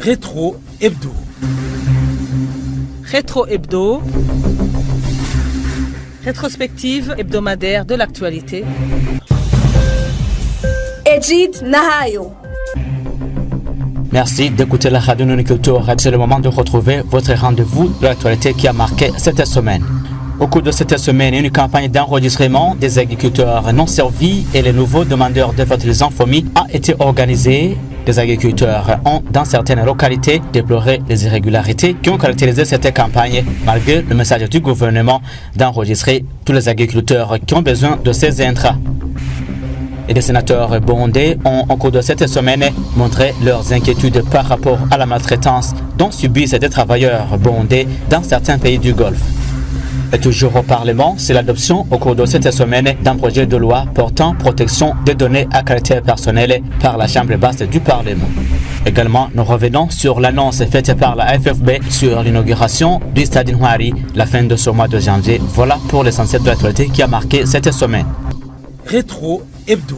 Rétro Hebdo. Rétro Hebdo. Rétrospective hebdomadaire de l'actualité. Ejid Nahayo. Merci d'écouter la radio Noniculture. C'est le moment de retrouver votre rendez-vous de l'actualité qui a marqué cette semaine. Au cours de cette semaine, une campagne d'enregistrement des agriculteurs non servis et les nouveaux demandeurs de fertilisants FOMI a été organisée. Les agriculteurs ont, dans certaines localités, déploré les irrégularités qui ont caractérisé cette campagne, malgré le message du gouvernement d'enregistrer tous les agriculteurs qui ont besoin de ces intrants. Et les sénateurs burundais ont, au cours de cette semaine, montré leurs inquiétudes par rapport à la maltraitance dont subissent des travailleurs burundais dans certains pays du Golfe. Et toujours au Parlement, c'est l'adoption au cours de cette semaine d'un projet de loi portant protection des données à caractère personnel par la Chambre basse du Parlement. Également, nous revenons sur l'annonce faite par la FFB sur l'inauguration du Stade Intwari la fin de ce mois de janvier. Voilà pour l'essentiel de l'actualité qui a marqué cette semaine. Rétro Hebdo.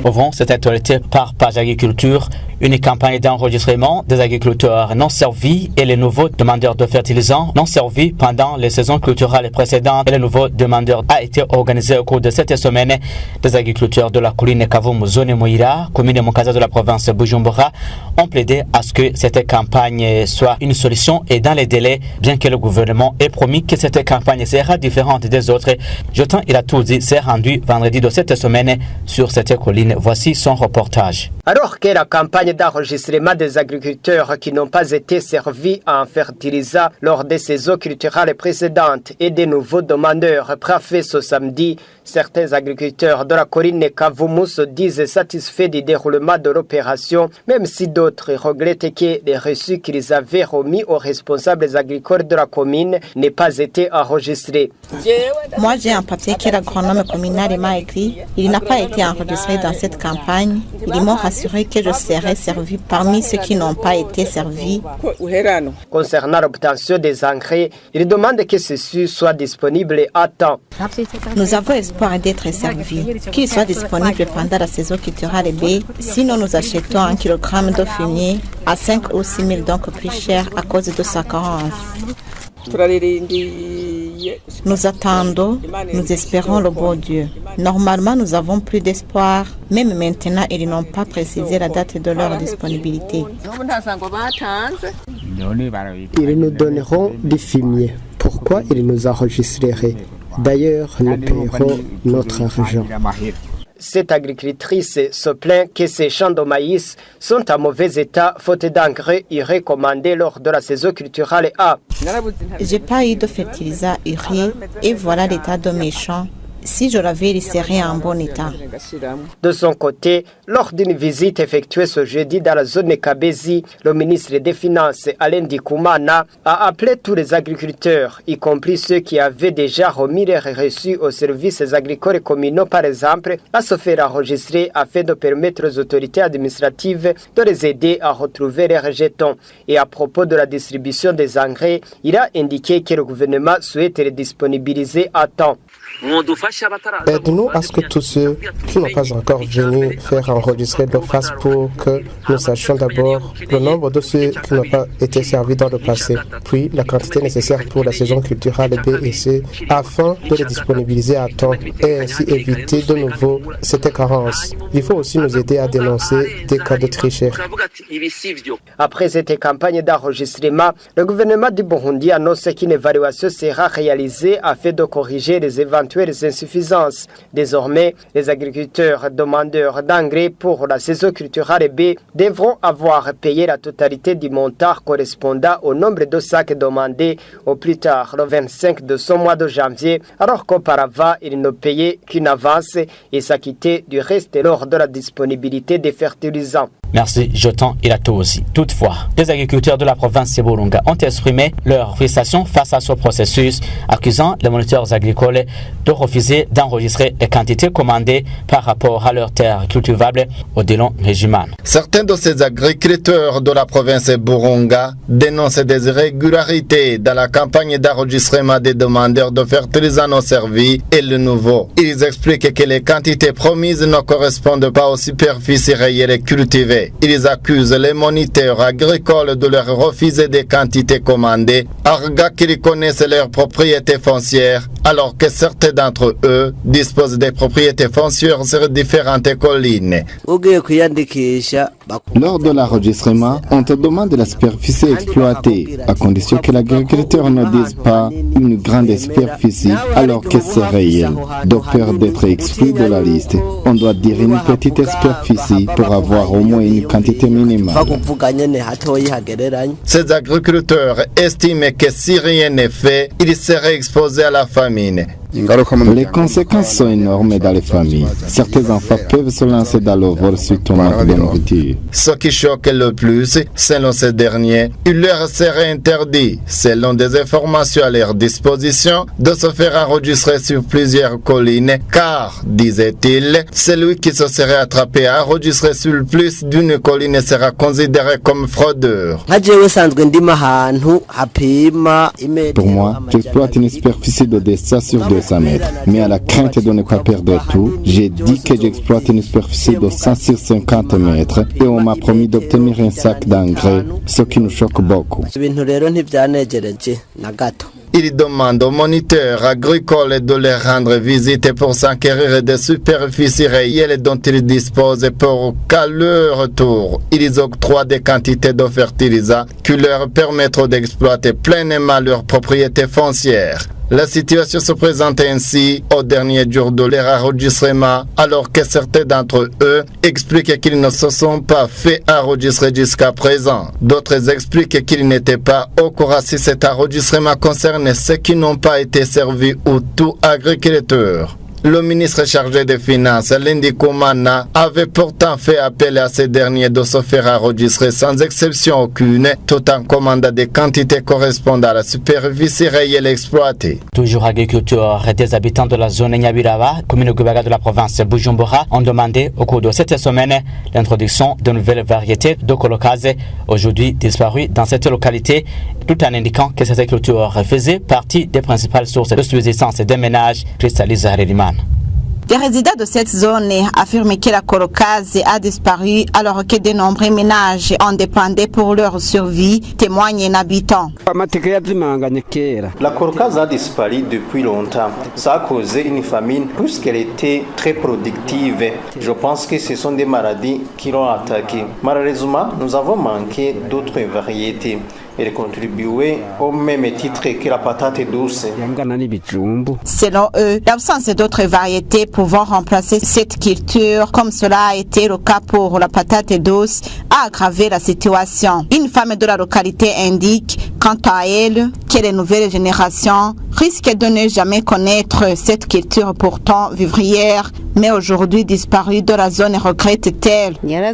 Ouvrons cette actualité par Page Agriculture. Une campagne d'enregistrement des agriculteurs non servis et les nouveaux demandeurs de fertilisants non servis pendant les saisons culturelles précédentes et les nouveaux demandeurs a été organisée au cours de cette semaine. Des agriculteurs de la colline Kavumu, zone Moira, commune Mukaza de la province Bujumbura, ont plaidé à ce que cette campagne soit une solution et dans les délais, bien que le gouvernement ait promis que cette campagne sera différente des autres. Jotan Ilatoudi s'est rendu vendredi de cette semaine sur cette colline. Voici son reportage. Alors que la campagne d'enregistrement des agriculteurs qui n'ont pas été servis en fertilisant lors des saisons culturelles précédentes et des nouveaux demandeurs préfets ce samedi, certains agriculteurs de la colline Kavumu se disent satisfaits du déroulement de l'opération, même si d'autres regrettent que les reçus qu'ils avaient remis aux responsables agricoles de la commune n'aient pas été enregistrés. Moi, j'ai un papier que l'agronome communal m'a écrit. Il n'a pas été enregistré dans cette campagne. Ils m'ont rassuré que je serai servi parmi ceux qui n'ont pas été servis. Concernant l'obtention des engrais, ils demandent que ceci soit disponible à temps. Nous avons espoir d'être servis, qu'ils soient disponibles pendant la saison culturelle B. Sinon, nous achetons un kilogramme de fumier à 5 ou 6 000, donc plus cher à cause de sa carence. Nous attendons, nous espérons le bon Dieu. Normalement, nous avons plus d'espoir. Même maintenant, ils n'ont pas précisé la date de leur disponibilité. Ils nous donneront du fumier. Pourquoi ils nous enregistreraient? D'ailleurs, nous paierons notre argent. Cette agricultrice se plaint que ces champs de maïs sont en mauvais état, faute d'engrais recommandés lors de la saison culturelle A. J'ai pas eu de fertilisant urée et voilà l'état de mes champs. Si je l'avais, il serait en bon état. De son côté, lors d'une visite effectuée ce jeudi dans la zone Kabezi, le ministre des Finances, Alain Dikoumana, a appelé tous les agriculteurs, y compris ceux qui avaient déjà remis leurs reçus aux services agricoles communaux, par exemple, à se faire enregistrer afin de permettre aux autorités administratives de les aider à retrouver leurs jetons. Et à propos de la distribution des engrais, il a indiqué que le gouvernement souhaite les disponibiliser à temps. Aide-nous à ce que tous ceux qui n'ont pas encore venu faire enregistrer le fassent pour que nous sachions d'abord le nombre de ceux qui n'ont pas été servis dans le passé, puis la quantité nécessaire pour la saison culturelle B et C, afin de les disponibiliser à temps et ainsi éviter de nouveau cette carence. Il faut aussi nous aider à dénoncer des cas de tricherie. Après cette campagne d'enregistrement, le gouvernement du Burundi annonce qu'une évaluation sera réalisée afin de corriger les éventuelles insuffisances. Désormais, les agriculteurs demandeurs d'engrais pour la saison culturelle B devront avoir payé la totalité du montant correspondant au nombre de sacs demandés au plus tard le 25 de ce mois de janvier, alors qu'auparavant, ils ne payaient qu'une avance et s'acquittaient du reste lors de la disponibilité des fertilisants. Merci Jotan Ilato aussi. Toutefois, les agriculteurs de la province de Burunga ont exprimé leur frustration face à ce processus, accusant les moniteurs agricoles de refuser d'enregistrer les quantités commandées par rapport à leurs terres cultivables au Délon Régiman. Certains de ces agriculteurs de la province de Burunga dénoncent des irrégularités dans la campagne d'enregistrement des demandeurs de fertilisants non servis et le nouveau. Ils expliquent que les quantités promises ne correspondent pas aux superficies réelles cultivées. Ils accusent les moniteurs agricoles de leur refuser des quantités commandées, arguant qu'ils connaissent leurs propriétés foncières, alors que certains d'entre eux disposent des propriétés foncières sur différentes collines. Lors de l'enregistrement, on te demande la superficie exploitée, à condition que l'agriculteur ne dise pas une grande superficie, alors que c'est réel. De peur d'être exclu de la liste, on doit dire une petite superficie pour avoir au moins une quantité minimale. Ces agriculteurs estiment que si rien n'est fait, ils seraient exposés à la famine. Les conséquences sont énormes dans les familles. Certains enfants peuvent se lancer dans le vol suite au manque de nourriture. Ce qui choque le plus, selon ces derniers, il leur serait interdit, selon des informations à leur disposition, de se faire enregistrer sur plusieurs collines, car, disait-il, celui qui se serait attrapé à enregistrer sur plus d'une colline sera considéré comme fraudeur. Pour moi, j'exploite une superficie de 200 sur 200 mètres. Mais à la crainte de ne pas perdre tout, j'ai dit que j'exploite une superficie de 100 sur 50 mètres et on m'a promis d'obtenir un sac d'engrais, ce qui nous choque beaucoup. Il demande aux moniteurs agricoles de leur rendre visite pour s'enquérir des superficies réelles dont ils disposent pour qu'à leur tour, ils octroient des quantités de fertilisants qui leur permettront d'exploiter pleinement leurs propriétés foncières. La situation se présente ainsi au dernier jour de leur enregistrement, alors que certains d'entre eux expliquent qu'ils ne se sont pas fait enregistrer jusqu'à présent. D'autres expliquent qu'ils n'étaient pas au courant si cet enregistrement concerne ceux qui n'ont pas été servis ou tout agriculteur. Le ministre chargé des Finances, Lindy Koumana, avait pourtant fait appel à ces derniers de se faire enregistrer sans exception aucune, tout en commandant des quantités correspondant à la superficie réelle exploitée. Toujours agriculteurs et des habitants de la zone Nyabirava, commune Gubaga de la province de Bujumbura, ont demandé au cours de cette semaine l'introduction de nouvelles variétés de colocase, aujourd'hui disparues dans cette localité, tout en indiquant que cette agriculture faisait partie des principales sources de subsistance des ménages, cristallise Haririman. Les résidents de cette zone affirment que la colocase a disparu alors que de nombreux ménages en dépendaient pour leur survie, témoigne un habitant. La colocase a disparu depuis longtemps. Ça a causé une famine puisqu'elle était très productive. Je pense que ce sont des maladies qui l'ont attaquée. Malheureusement, nous avons manqué d'autres variétés. Elle contribuait au même titre que la patate douce. Selon eux, l'absence d'autres variétés pouvant remplacer cette culture, comme cela a été le cas pour la patate douce, a aggravé la situation. Une femme de la localité indique, quant à elle, que les nouvelles générations risquent de ne jamais connaître cette culture pourtant vivrière, mais aujourd'hui disparue de la zone, regrette-t-elle. Elle a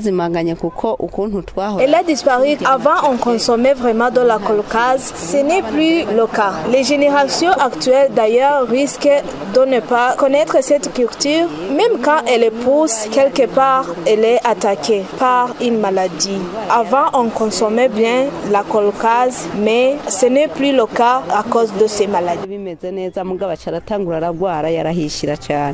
disparu. Avant, on consommait vraiment de la colocase. Ce n'est plus le cas. Les générations actuelles, d'ailleurs, risquent de ne pas connaître cette culture. Même quand elle pousse, quelque part, elle est attaquée par une maladie. Avant, on consommait bien la colocase, mais ce n'est plus le cas à cause de ces maladies.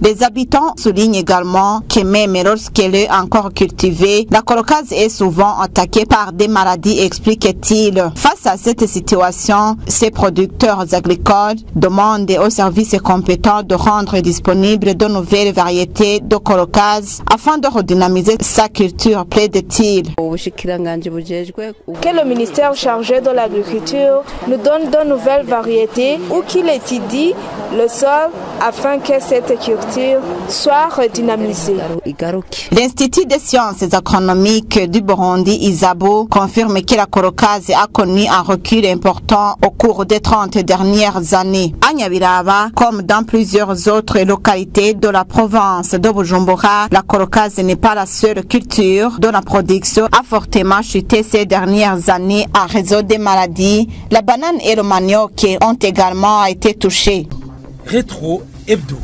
Les habitants soulignent également que même lorsqu'elle est encore cultivée, la colocase est souvent attaquée par des maladies, explique-t-il. Face à cette situation, ces producteurs agricoles demandent aux services compétents de rendre disponibles de nouvelles variétés de colocase afin de redynamiser sa culture, plaide-t-il. Que que le ministère chargé de l'agriculture nous donne de nouvelles variétés ou qu'il étudie le sol afin que cette culture soit redynamisée. L'Institut des sciences agronomiques du Burundi, ISABO, confirme que la corocaze a connu un recul important au cours des 30 dernières années. À Nyabiraba, comme dans plusieurs autres localités de la province de Bujumbura, la corocaze n'est pas la seule culture dont la production a fortement chuté ces dernières années à raison des maladies. La banane et le manioc ont également été touchés. Rétro Hebdo.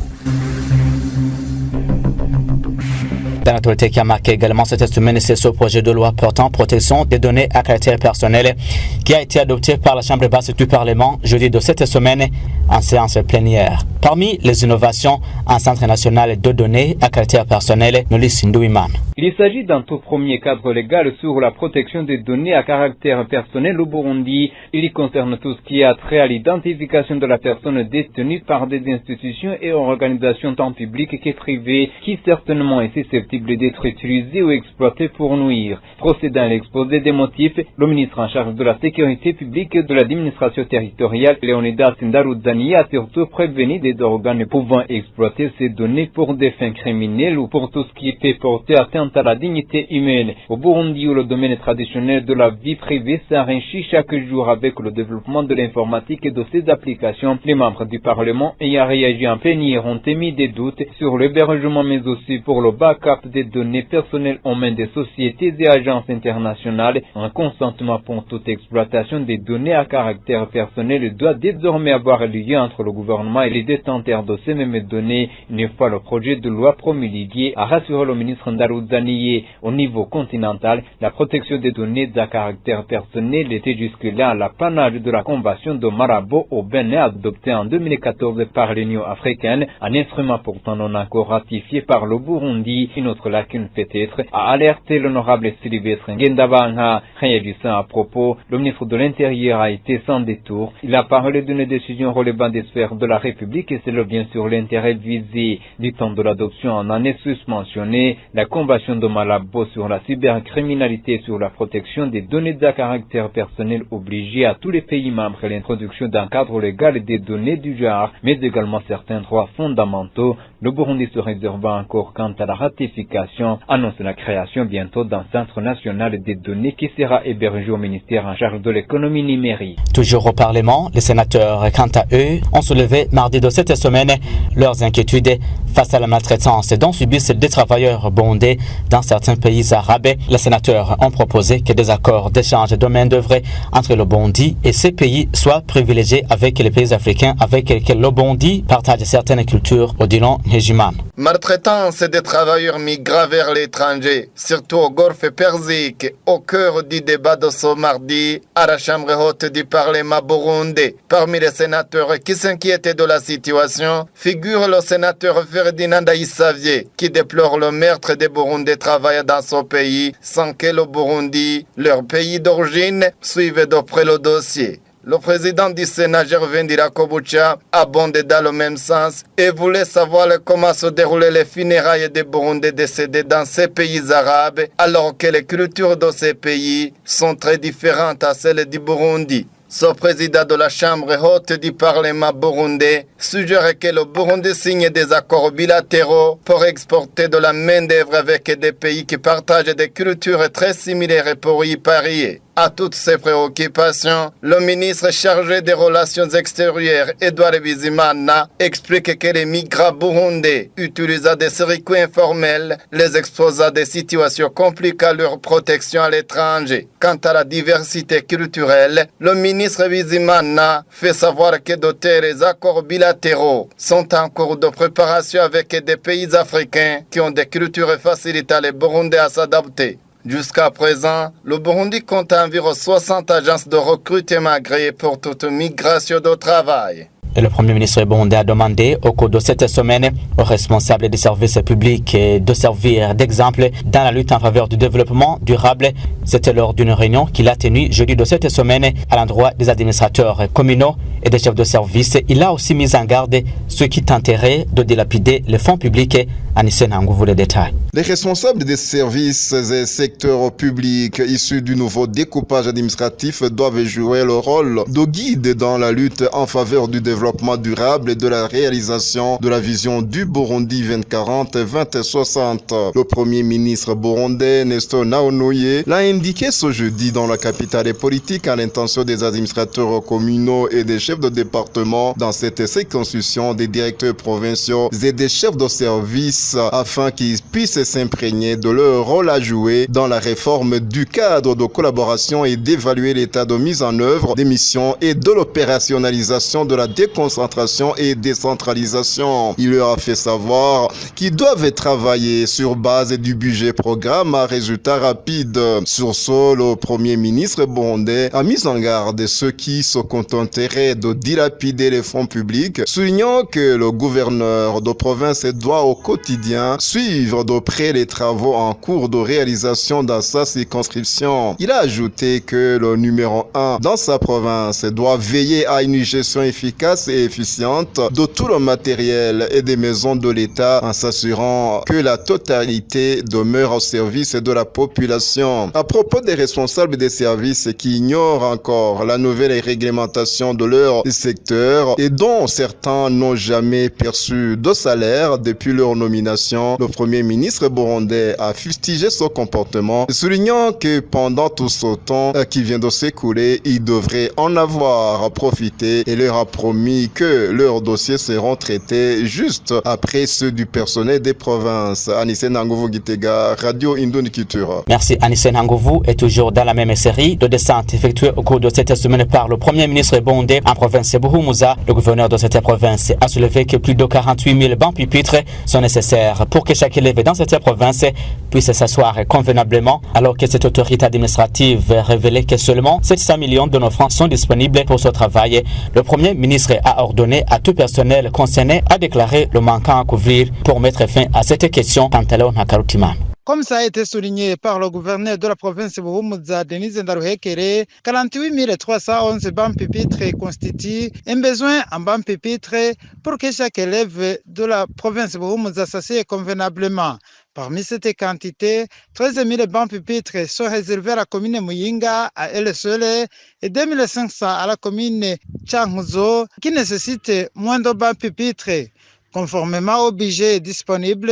Dans l'actualité qui a marqué également cette semaine, c'est ce projet de loi portant protection des données à caractère personnel qui a été adopté par la Chambre basse du Parlement jeudi de cette semaine en séance plénière. Parmi les innovations, un centre national de données à caractère personnel, Nolis Ndouiman. Il s'agit d'un tout premier cadre légal sur la protection des données à caractère personnel au Burundi. Il y concerne tout ce qui a trait à l'identification de la personne détenue par des institutions et organisations tant publiques que privées qui certainement est susceptible d'être utilisée ou exploitée pour nuire. Procédant à l'exposé des motifs, le ministre en charge de la sécurité publique et de l'administration territoriale, Leonidas Ndaruzani, a surtout prévenu des organes pouvant exploiter ces données pour des fins criminelles ou pour tout ce qui peut porter atteinte à la dignité humaine. Au Burundi, où le domaine traditionnel de la vie privée s'enrichit chaque jour avec le développement de l'informatique et de ses applications, les membres du Parlement ayant réagi en plénière ont émis des doutes sur l'hébergement mais aussi pour le backup des données personnelles aux mains des sociétés et agences internationales. Un consentement pour toute exploitation des données à caractère personnel doit désormais avoir lieu entre le gouvernement et les détenteurs de ces mêmes données une fois le projet de loi promulgué, a rassuré le ministre Ndaruzani. Au niveau continental, la protection des données à caractère personnel était jusque-là à l'apanage de la Convention de Malabo au Bénin adoptée en 2014 par l'Union africaine, un instrument pourtant non encore ratifié par le Burundi. Une autre lacune peut-être, a alerté l'honorable Sylvestre Ngendabanga. Réagissant à propos, le ministre de l'Intérieur a été sans détour. Il a parlé d'une décision relevant des sphères de la République et c'est bien sûr l'intérêt visé. Du temps de l'adoption en année susmentionnée, la Convention de Malabo sur la cybercriminalité et sur la protection des données à caractère personnel obligeait à tous les pays membres l'introduction d'un cadre légal des données du genre, mais également certains droits fondamentaux. Le Burundi se réservant encore quant à la ratification, annonce la création bientôt d'un centre national des données qui sera hébergé au ministère en charge de l'économie numérique. Toujours au Parlement, les sénateurs, quant à eux, ont soulevé mardi de cette semaine leurs inquiétudes face à la maltraitance dont subissent des travailleurs burundais dans certains pays arabes. Les sénateurs ont proposé que des accords d'échange de main-d'œuvre entre le Burundi et ces pays soient privilégiés avec les pays africains avec lesquels le Burundi partage certaines cultures, Odilon Nejiman. Maltraitance des travailleurs migrants vers l'étranger, surtout au Golfe Persique, au cœur du débat de ce mardi à la Chambre haute du Parlement burundais. Parmi les sénateurs qui s'inquiétaient de la situation, figure le sénateur Ferdinand Aïssavier, qui déplore le meurtre des Burundais travaillant dans son pays sans que le Burundi, leur pays d'origine, suive de près le dossier. Le président du Sénat, Gervin Dirakobucha, abondait dans le même sens et voulait savoir comment se déroulaient les funérailles des Burundais décédés dans ces pays arabes, alors que les cultures de ces pays sont très différentes à celles du Burundi. Ce président de la Chambre haute du Parlement burundais suggère que le Burundi signe des accords bilatéraux pour exporter de la main-d'œuvre avec des pays qui partagent des cultures très similaires pour y parier. À toutes ces préoccupations, le ministre chargé des Relations extérieures, Edouard Bizimana, explique que les migrants burundais utilisant des circuits informels les exposent à des situations compliquant leur protection à l'étranger. Quant à la diversité culturelle, le ministre Bizimana fait savoir que de tels accords bilatéraux sont en cours de préparation avec des pays africains qui ont des cultures facilitant les Burundais à s'adapter. Jusqu'à présent, le Burundi compte environ 60 agences de recrutement agréées pour toute migration de travail. Et le Premier ministre burundais a demandé au cours de cette semaine aux responsables des services publics de servir d'exemple dans la lutte en faveur du développement durable. C'était lors d'une réunion qu'il a tenue jeudi de cette semaine à l'endroit des administrateurs communaux et des chefs de service. Il a aussi mis en garde ceux qui tenteraient de dilapider les fonds publics. Anissé Nangouvou, les détails. Les responsables des services et secteurs publics issus du nouveau découpage administratif doivent jouer le rôle de guide dans la lutte en faveur du développement durable et de la réalisation de la vision du Burundi 2040-2060. Le Premier ministre burundais Nestor Naonoye l'a indiqué ce jeudi dans la capitale politique à l'intention des administrateurs communaux et des chefs de département dans cette circonscription, des directeurs provinciaux et des chefs de service afin qu'ils puissent s'imprégner de leur rôle à jouer dans la réforme du cadre de collaboration et d'évaluer l'état de mise en œuvre des missions et de l'opérationnalisation de la déconcentration et décentralisation. Il leur a fait savoir qu'ils doivent travailler sur base du budget programme à résultat rapide. Sur ce, le Premier ministre burundais a mis en garde ceux qui se contenteraient de dilapider les fonds publics, soulignant que le gouverneur de province doit au quotidien suivre de près les travaux en cours de réalisation dans sa circonscription. Il a ajouté que le numéro 1 dans sa province doit veiller à une gestion efficace et efficiente de tout le matériel et des maisons de l'État en s'assurant que la totalité demeure au service de la population. À propos des responsables des services qui ignorent encore la nouvelle réglementation de leur secteur et dont certains n'ont jamais perçu de salaire depuis leur nomination, le Premier ministre burundais a fustigé son comportement, soulignant que pendant tout ce temps qui vient de s'écouler, il devrait en avoir profité et leur a promis que leurs dossiers seront traités juste après ceux du personnel des provinces. Anissé Nangouvou Gitega, Radio Indoni Culture. Merci Anissé Nangouvou. Et toujours dans la même série de descentes effectuées au cours de cette semaine par le Premier ministre burundais en province de Buhumuza, le gouverneur de cette province a soulevé que plus de 48 000 bancs pupitres sont nécessaires pour que chaque élève dans cette province puisse s'asseoir convenablement, alors que cette autorité administrative révélait que seulement 700 millions de nos francs sont disponibles pour ce travail. Le Premier ministre a ordonné à tout personnel concerné à déclarer le manquant à couvrir pour mettre fin à cette question. Pantalon Nakarutimana. Comme ça a été souligné par le gouverneur de la province de Buhumuza, Denise Ndaruhekere, 48 311 bancs pupitres constituent un besoin en bancs pupitres pour que chaque élève de la province de Buhumuza s'assied convenablement. Parmi cette quantité, 13 000 bancs pupitres sont réservés à la commune Muyinga, à elle seule, et 2 500 à la commune Changuzo, qui nécessite moins de bancs pupitres. Conformément au budget disponible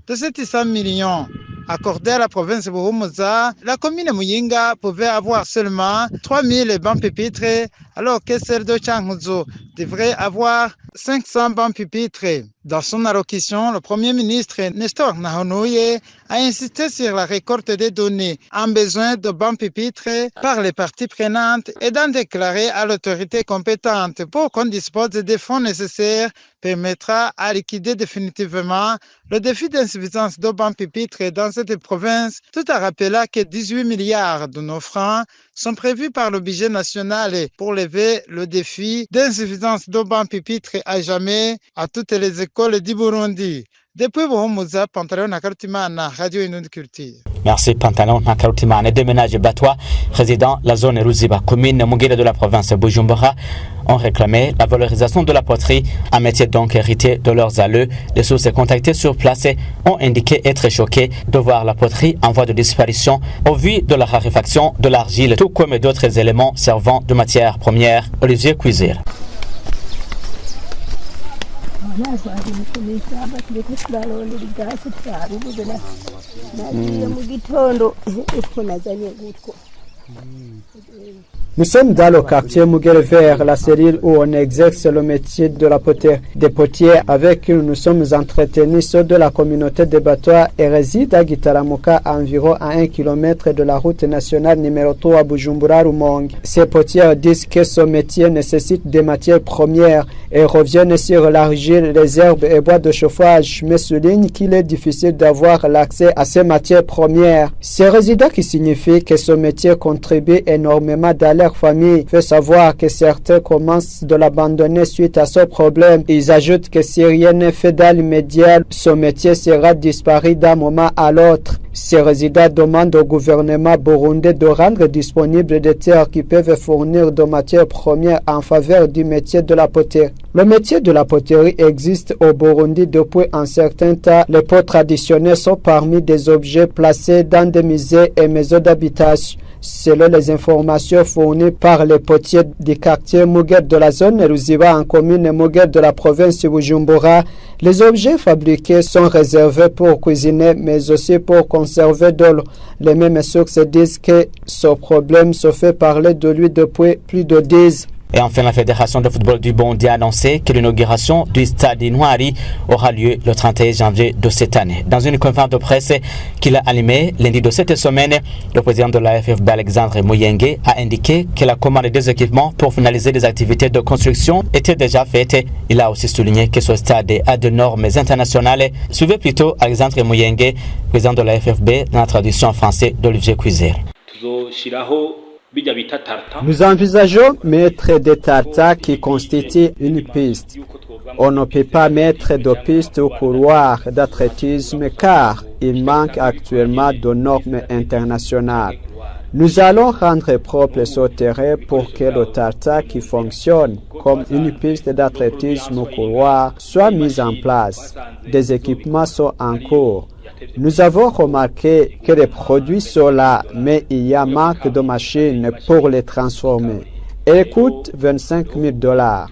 de 700 millions accordés à la province de Buhumuza, la commune Muyinga pouvait avoir seulement 3 000 bancs pupitres, alors que celle de Changuzo devrait avoir 500 bancs pupitres. Dans son allocution, le Premier ministre Nestor Naonoye a insisté sur la récolte des données en besoin de bancs pupitres par les parties prenantes et d'en déclarer à l'autorité compétente pour qu'on dispose des fonds nécessaires permettra à liquider définitivement le défi d'insuffisance de bancs pupitres dans cette province, tout en rappelant que 18 milliards de nos francs sont prévus par le budget national pour lever le défi d'insuffisance de bancs pupitres à jamais à toutes les écoles du Burundi. Depuis Buhumuza, Pantalon Nakarutimana, Radio Indoni Culture. Merci Pantalon Nakarutimana. Déménage Batois, résident la zone Ruziba, commune Mugere de la province de Bujumbura, ont réclamé la valorisation de la poterie, un métier donc hérité de leurs aïeux. Les sources contactées sur place ont indiqué être choquées de voir la poterie en voie de disparition au vu de la raréfaction de l'argile, tout comme d'autres éléments servant de matière première. Olivier Cuisir. Nous sommes dans le quartier Mugere Vert, la cellule où on exerce le métier de la poterie. Des potiers avec qui nous sommes entretenus ceux de la communauté de Batois et résident à Gitaramuka, à environ à 1 km de la route nationale numéro 3 à Bujumbura-Rumonge. Ces potiers disent que ce métier nécessite des matières premières et reviennent sur l'argile, les herbes et bois de chauffage, mais soulignent qu'il est difficile d'avoir l'accès à ces matières premières. Ces résidents qui signifient que ce métier contribue énormément à leur famille fait savoir que certains commencent de l'abandonner suite à ce problème. Ils ajoutent que si rien n'est fait dans l'immédiat, ce métier sera disparu d'un moment à l'autre. Ces résidents demandent au gouvernement burundais de rendre disponibles des terres qui peuvent fournir de matières premières en faveur du métier de la poterie. Le métier de la poterie existe au Burundi depuis un certain temps. Les pots traditionnels sont parmi des objets placés dans des musées et maisons d'habitation. Selon les informations fournies par les potiers du quartier Muger de la zone Ruziba en commune Muger de la province de Bujumbura, les objets fabriqués sont réservés pour cuisiner mais aussi pour conserver de l'eau. Les mêmes sources disent que ce problème se fait parler de lui depuis plus de 10 ans. Et enfin, la Fédération de football du Burundi a annoncé que l'inauguration du stade Intwari aura lieu le 31 janvier de cette année. Dans une conférence de presse qu'il a animée lundi de cette semaine, le président de la FFB, Alexandre Muyenge, a indiqué que la commande des équipements pour finaliser les activités de construction était déjà faite. Il a aussi souligné que ce stade a de normes internationales. Suivez plutôt Alexandre Muyenge, président de la FFB, dans la traduction en français d'Olivier Cuisère. Nous envisageons mettre des tartas qui constituent une piste. On ne peut pas mettre de piste au couloir d'athlétisme car il manque actuellement de normes internationales. Nous allons rendre propre ce terrain pour que le tarta qui fonctionne comme une piste d'athlétisme au couloir soit mis en place. Des équipements sont en cours. Nous avons remarqué que les produits sont là, mais il y a manque de machines pour les transformer. Elles coûtent $25,000.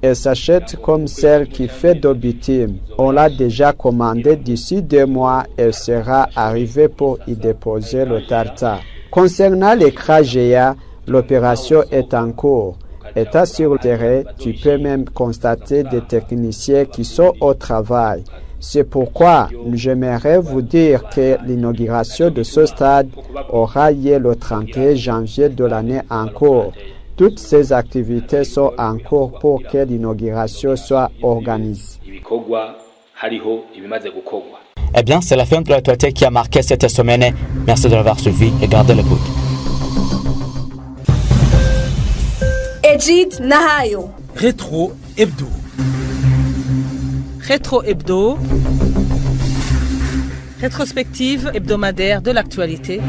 Elles s'achètent comme celle qui fait de bitume. On l'a déjà commandée d'ici 2 mois. Elle sera arrivée pour y déposer le tartare. Concernant l'écran géant, l'opération est en cours. Étant sur le terrain, tu peux même constater des techniciens qui sont au travail. C'est pourquoi j'aimerais vous dire que l'inauguration de ce stade aura lieu le 31 janvier de l'année en cours. Toutes ces activités sont en cours pour que l'inauguration soit organisée. Eh bien, c'est la fin de l'actualité qui a marqué cette semaine. Merci de l'avoir suivi et gardez l'écoute. Egid Nahayo. Rétro Hebdo. Rétro Hebdo. Rétrospective hebdomadaire de l'actualité.